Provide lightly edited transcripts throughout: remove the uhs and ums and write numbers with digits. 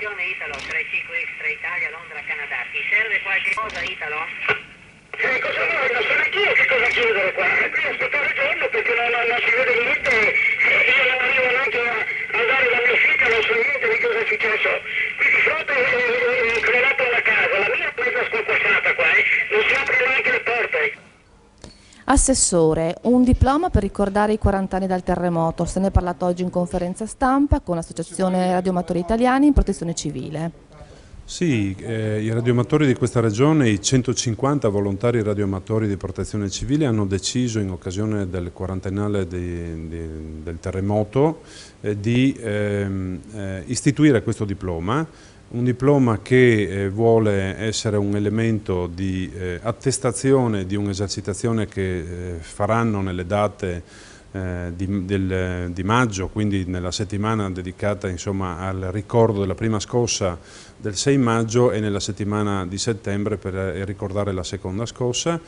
Attenzione Italo, 35X tra Italia, Londra, Canada. Ti serve qualche cosa Italo? Cosa vuoi? Non so neanch'io che cosa chiedere qua. Qui aspettare il giorno perché non si vede niente. Io non arrivo neanche a andare da mio figlio, non so niente di cosa è successo. Qui di fronte è crollata una casa, la mia è presa sconquassata qua, non si apre neanche le porte. Assessore, un diploma per ricordare i 40 anni dal terremoto. Se ne è parlato oggi in conferenza stampa con l'Associazione Radioamatori Italiani in Protezione Civile. Sì, i radioamatori di questa regione, i 150 volontari radioamatori di protezione civile hanno deciso in occasione del quarantennale del terremoto di istituire questo diploma, un diploma che vuole essere un elemento di attestazione di un'esercitazione che faranno nelle date di maggio, quindi nella settimana dedicata insomma, al ricordo della prima scossa del 6 maggio e nella settimana di settembre per ricordare la seconda scossa.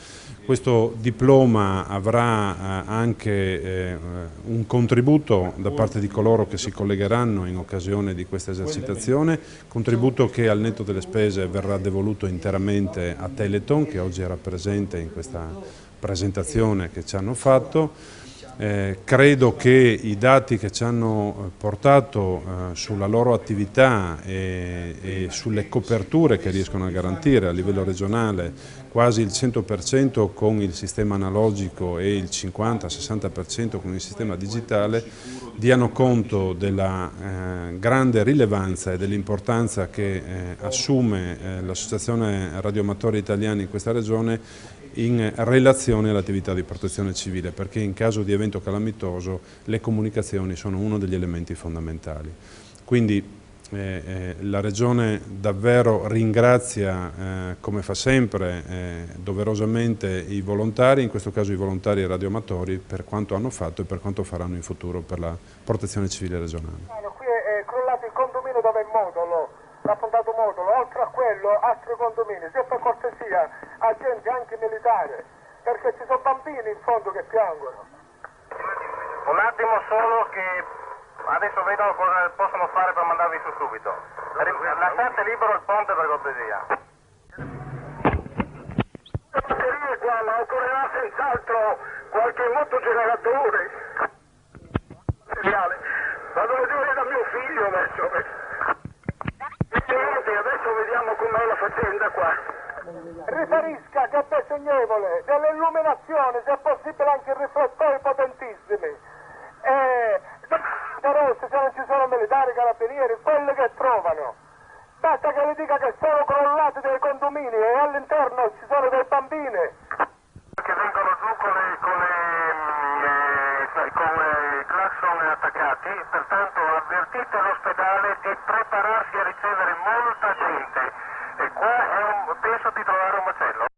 Questo diploma avrà anche un contributo da parte di coloro che si collegheranno in occasione di questa esercitazione, contributo che al netto delle spese verrà devoluto interamente a Teleton, che oggi era presente in questa presentazione che ci hanno fatto. Credo che i dati che ci hanno portato sulla loro attività e sulle coperture che riescono a garantire a livello regionale, quasi il 100% con il sistema analogico e il 50-60% con il sistema digitale, diano conto della grande rilevanza e dell'importanza che assume l'Associazione Radioamatori Italiani in questa regione in relazione all'attività di protezione civile, perché in caso di evento calamitoso le comunicazioni sono uno degli elementi fondamentali. Quindi la Regione davvero ringrazia, come fa sempre, doverosamente i volontari, in questo caso i volontari radioamatori, per quanto hanno fatto e per quanto faranno in futuro per la protezione civile regionale. Qui è crollato il condominio dove è il modulo, l'appuntato modulo, oltre a quello altri condomini, se per cortesia agenti anche militari, perché ci sono bambini in fondo che piangono. Un attimo solo che adesso vedo cosa possono fare per mandarvi su subito. Lasciate libero il ponte per cortesia. Le batterie qua, ma occorrerà senz'altro qualche motogeneratore. Ma dove devo da mio figlio adesso? Adesso vediamo com'è la faccenda qua. Riferisca che è bessegnevole dell'illuminazione, se è possibile anche riflettori potentissimi. Però se non ci sono militari, carabinieri, quelli che trovano. Basta che le dica che sono crollati dei condomini e all'interno ci sono dei bambini. Che vengono giù con i clacson attaccati, pertanto avvertite l'ospedale di prepararsi a ricevere molta gente. E qua penso di trovare un macello.